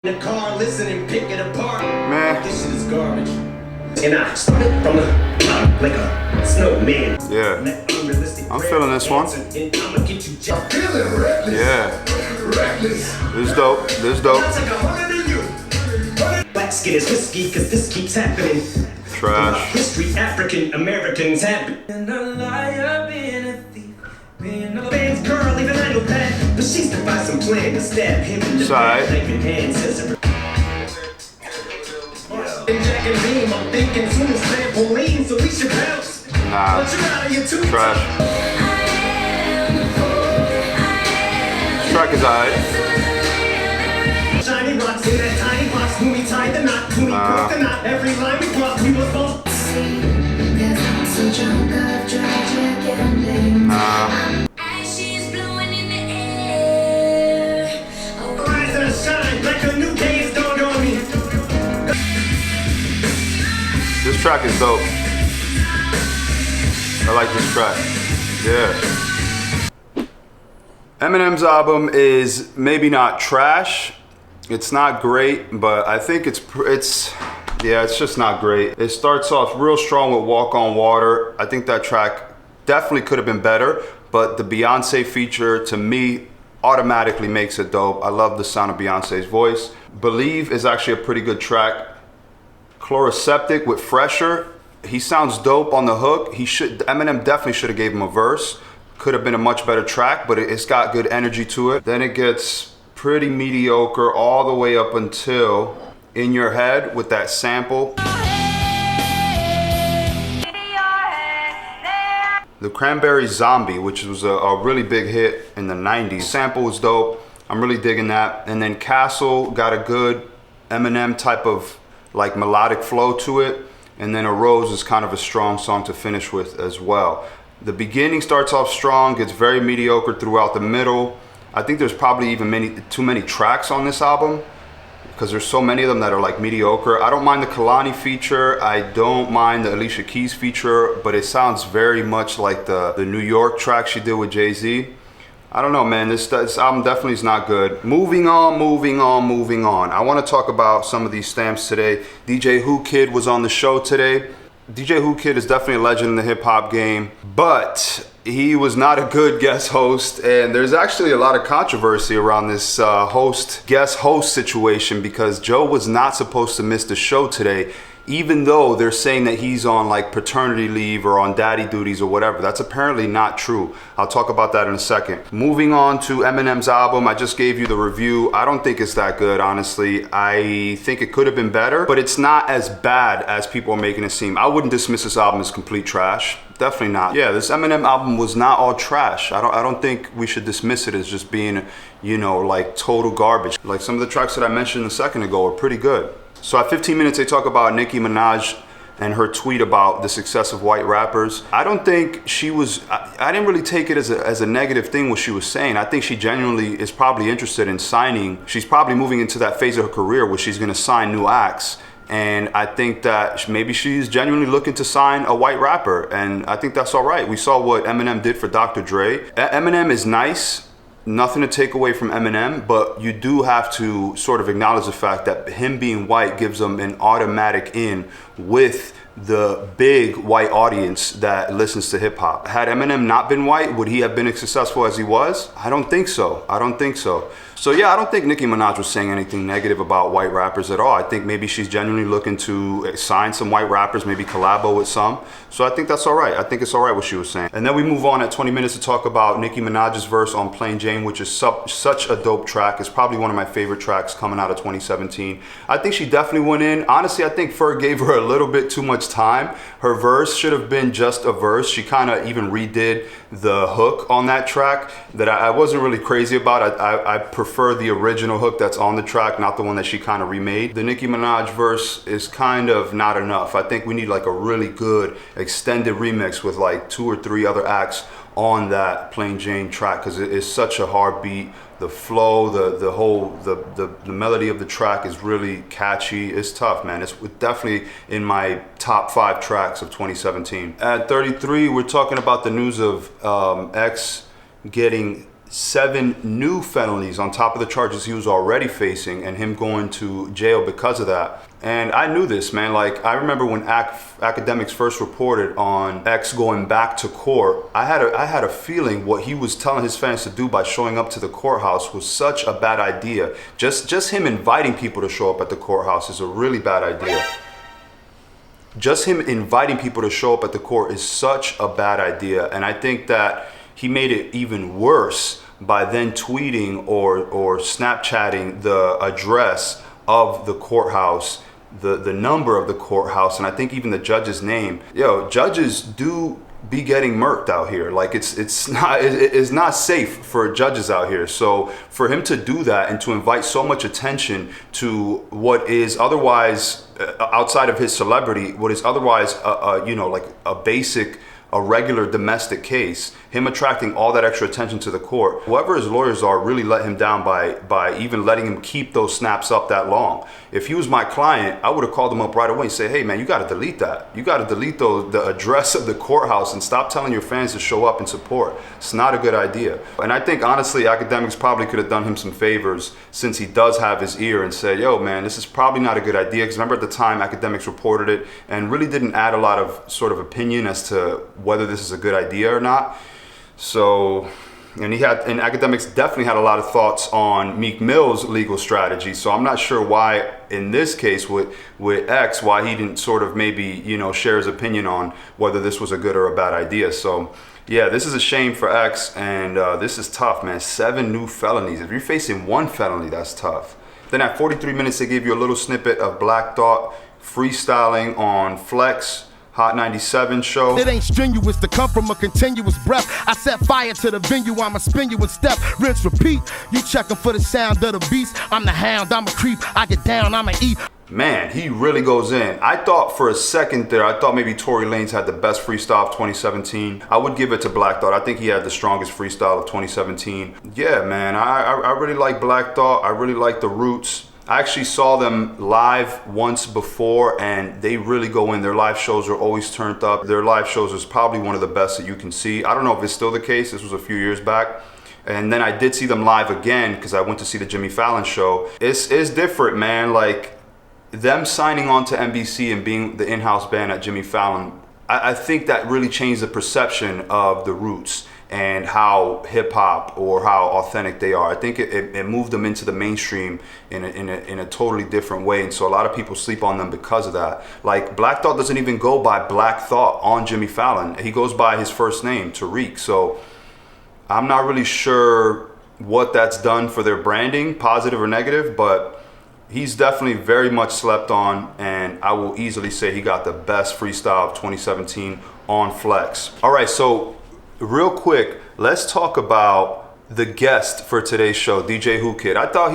In the car, listen and pick it apart. Man. This shit is garbage. And I started from the top like a snowman. Yeah. I'm feeling this one. Yeah. This is dope. This is dope. Black skin is whiskey, cause this keeps happening. Trash. History, African Americans have been. And a liar, being a thief, being a man's girl, even I know that. But she's devised some plan to stab him in the back, like an ancestor. And Jack and Beam, I'm thinking soon as trampoline, so we should bounce. Nah. But you're out of your tube. Trash. This track is alright. Shiny rocks in that tiny box when we tied the knot. When we broke the knot, every line we crossed, we was both. She's blowing in the air. Rise and shine like a new day is dawned on me. This track is dope. I like this track. Yeah. Eminem's album is maybe not trash. It's not great, but I think it's just not great. It starts off real strong with Walk on Water. I think that track definitely could have been better, but the Beyonce feature to me automatically makes it dope. I love the sound of Beyonce's voice. Believe is actually a pretty good track. Chloroseptic with Fresher. He sounds dope on the hook. Eminem definitely should have gave him a verse. Could have been a much better track, but it's got good energy to it. Then it gets pretty mediocre all the way up until In Your Head with that sample. The Cranberry Zombie, which was a really big hit in the 90s. Sample was dope. I'm really digging that. And then Castle got a good Eminem type of like melodic flow to it. And then A Rose is kind of a strong song to finish with as well. The beginning starts off strong, gets very mediocre throughout the middle. I think there's probably even too many tracks on this album because there's so many of them that are like mediocre. I don't mind the Kalani feature. I don't mind the Alicia Keys feature, but it sounds very much like the New York track she did with Jay-Z. I don't know, man. This album definitely is not good. Moving on. I want to talk about some of these stamps today. DJ Who Kid was on the show today. DJ Who Kid is definitely a legend in the hip hop game, but he was not a good guest host, and there's actually a lot of controversy around this guest host situation because Joe was not supposed to miss the show today, even though they're saying that he's on like paternity leave or on daddy duties or whatever. That's apparently not true. I'll talk about that in a second. Moving on to Eminem's album, I just gave you the review. I don't think it's that good, honestly. I think it could have been better, but it's not as bad as people are making it seem. I wouldn't dismiss this album as complete trash. Definitely not. Yeah, this Eminem album was not all trash. I don't think we should dismiss it as just being, you know, like total garbage. Like some of the tracks that I mentioned a second ago are pretty good. So at 15 minutes, they talk about Nicki Minaj and her tweet about the success of white rappers. I don't think she was, I didn't really take it as a negative thing what she was saying. I think she genuinely is probably interested in signing. She's probably moving into that phase of her career where she's gonna sign new acts. And I think that maybe she's genuinely looking to sign a white rapper. And I think that's all right. We saw what Eminem did for Dr. Dre. Eminem is nice. Nothing to take away from Eminem, but you do have to sort of acknowledge the fact that him being white gives him an automatic in with the big white audience that listens to hip hop. Had Eminem not been white, would he have been as successful as he was? I don't think so. So yeah, I don't think Nicki Minaj was saying anything negative about white rappers at all. I think maybe she's genuinely looking to sign some white rappers, maybe collabo with some. So I think that's all right. I think it's all right what she was saying. And then we move on at 20 minutes to talk about Nicki Minaj's verse on Plain Jane, which is such a dope track. It's probably one of my favorite tracks coming out of 2017. I think she definitely went in. Honestly, I think Ferg gave her a little bit too much time. Her verse should have been just a verse. She kind of even redid the hook on that track that I wasn't really crazy about. I prefer the original hook that's on the track, not the one that she kind of remade. The Nicki Minaj verse is kind of not enough. I think we need like a really good extended remix with like 2 or 3 other acts on that Plain Jane track because it is such a hard beat. The flow, the melody of the track is really catchy. It's tough, man. It's definitely in my top 5 tracks of 2017. At 33, we're talking about the news of X getting 7 new felonies on top of the charges he was already facing, and him going to jail because of that. And I knew this, man. Like, I remember when Academics first reported on X going back to court, I had a feeling what he was telling his fans to do by showing up to the courthouse was such a bad idea. Just him inviting people to show up at the courthouse is a really bad idea. Just him inviting people to show up at the court is such a bad idea. And I think that he made it even worse by then tweeting or Snapchatting the address of the courthouse, the number of the courthouse, and I think even the judge's name. Yo, judges do be getting murked out here. Like, it's not safe for judges out here. So for him to do that and to invite so much attention to what is otherwise outside of his celebrity, what is otherwise like a regular domestic case, him attracting all that extra attention to the court, whoever his lawyers are really let him down by even letting him keep those snaps up that long. If he was my client, I would have called him up right away and say, hey man, you got to delete that. You got to delete the address of the courthouse and stop telling your fans to show up and support. It's not a good idea. And I think honestly, Academics probably could have done him some favors, since he does have his ear, and said, yo man, this is probably not a good idea. Because remember at the time Academics reported it and really didn't add a lot of sort of opinion as to whether this is a good idea or not. So, and Academics definitely had a lot of thoughts on Meek Mill's legal strategy. So I'm not sure why in this case with X, why he didn't sort of maybe, share his opinion on whether this was a good or a bad idea. So yeah, this is a shame for X, and this is tough, man. 7 new felonies. If you're facing 1 felony, that's tough. Then at 43 minutes, they gave you a little snippet of Black Thought freestyling on Flex, Hot 97 show. It ain't strenuous to come from a continuous breath. I set fire to the venue, I'ma spin you in step. Rinse, repeat. You checking for the sound of the beast. I'm the hound, I'm a creep. I get down, I'ma eat. Man, he really goes in. I thought for a second there, I thought maybe Tory Lanez had the best freestyle of 2017. I would give it to Black Thought. I think he had the strongest freestyle of 2017. Yeah, man, I really like Black Thought. I really like the Roots. I actually saw them live once before, and they really go in. Their live shows are always turned up. Their live shows is probably one of the best that you can see. I don't know if it's still the case. This was a few years back. And then I did see them live again because I went to see the Jimmy Fallon show. It's different, man. Like, them signing on to NBC and being the in-house band at Jimmy Fallon, I think that really changed the perception of the Roots and how hip-hop or how authentic they are. I think it moved them into the mainstream in a totally different way, and so a lot of people sleep on them because of that. Like, Black Thought doesn't even go by Black Thought on Jimmy Fallon. He goes by his first name, Tariq. So I'm not really sure what that's done for their branding, positive or negative, but he's definitely very much slept on, and I will easily say he got the best freestyle of 2017 on Flex. All right, so real quick, let's talk about the guest for today's show, DJ Who Kid. I thought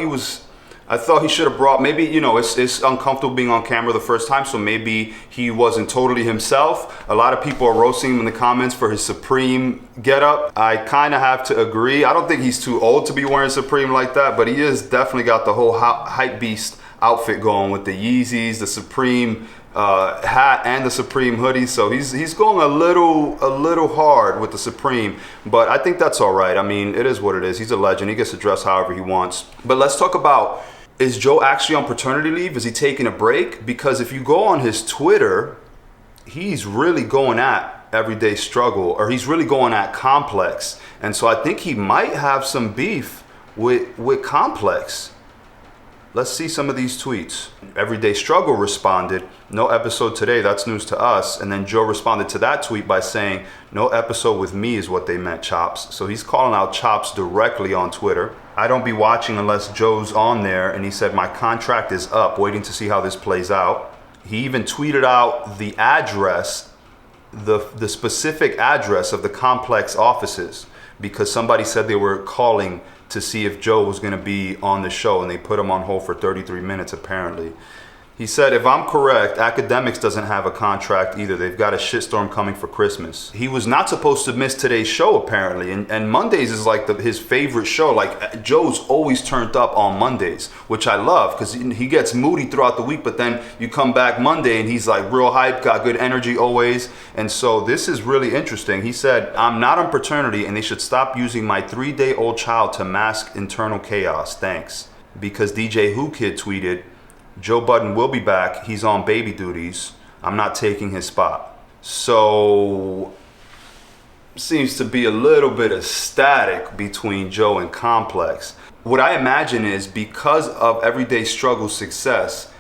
he should have brought, maybe, it's uncomfortable being on camera the first time, so maybe he wasn't totally himself. A lot of people are roasting him in the comments for his Supreme getup. I kind of have to agree. I don't think he's too old to be wearing Supreme like that, but he has definitely got the whole hype beast outfit going with the Yeezys, the Supreme hat, and the Supreme hoodie. So he's going a little hard with the Supreme, but I think that's all right. I mean, it is what it is. He's a legend. He gets to dress however he wants. But let's talk about, is Joe actually on paternity leave? Is he taking a break? Because if you go on his Twitter, he's really going at Everyday Struggle, or he's really going at Complex. And so I think he might have some beef with Complex. Let's see some of these tweets. Everyday Struggle responded, "No episode today, that's news to us." And then Joe responded to that tweet by saying, "No episode with me is what they meant, Chops." So he's calling out Chops directly on Twitter. "I don't be watching unless Joe's on there." And he said, "My contract is up, waiting to see how this plays out." He even tweeted out the address, the specific address of the Complex offices, because somebody said they were calling to see if Joe was going to be on the show, and they put him on hold for 33 minutes apparently. He said, if I'm correct, Academics doesn't have a contract either. They've got a shitstorm coming for Christmas. He was not supposed to miss today's show, apparently. And Mondays is like his favorite show. Like, Joe's always turned up on Mondays, which I love because he gets moody throughout the week. But then you come back Monday and he's like real hype, got good energy always. And so this is really interesting. He said, I'm not on paternity and they should stop using my 3-day-old child to mask internal chaos. Thanks. Because DJ Who Kid tweeted, Joe Budden will be back. He's on baby duties. I'm not taking his spot. So, seems to be a little bit of static between Joe and Complex. What I imagine is because of Everyday Struggle's success,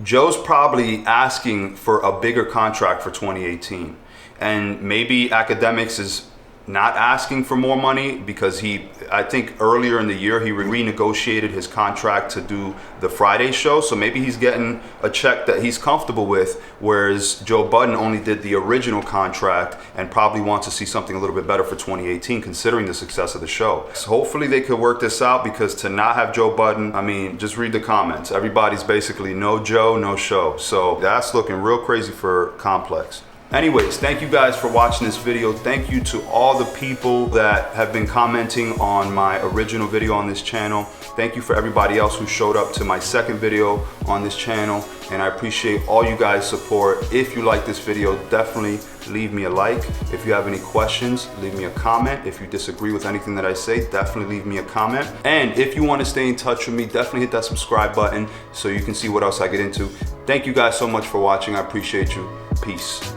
Joe's probably asking for a bigger contract for 2018. And maybe Academics is not asking for more money because I think earlier in the year he renegotiated his contract to do the Friday show, so maybe he's getting a check that he's comfortable with, whereas Joe Budden only did the original contract and probably wants to see something a little bit better for 2018 considering the success of the show. So hopefully they could work this out, because to not have Joe Budden, I mean, just read the comments. Everybody's basically no Joe, no show. So that's looking real crazy for Complex. Anyways, thank you guys for watching this video. Thank you to all the people that have been commenting on my original video on this channel. Thank you for everybody else who showed up to my second video on this channel. And I appreciate all you guys' support. If you like this video, definitely leave me a like. If you have any questions, leave me a comment. If you disagree with anything that I say, definitely leave me a comment. And if you want to stay in touch with me, definitely hit that subscribe button so you can see what else I get into. Thank you guys so much for watching. I appreciate you. Peace.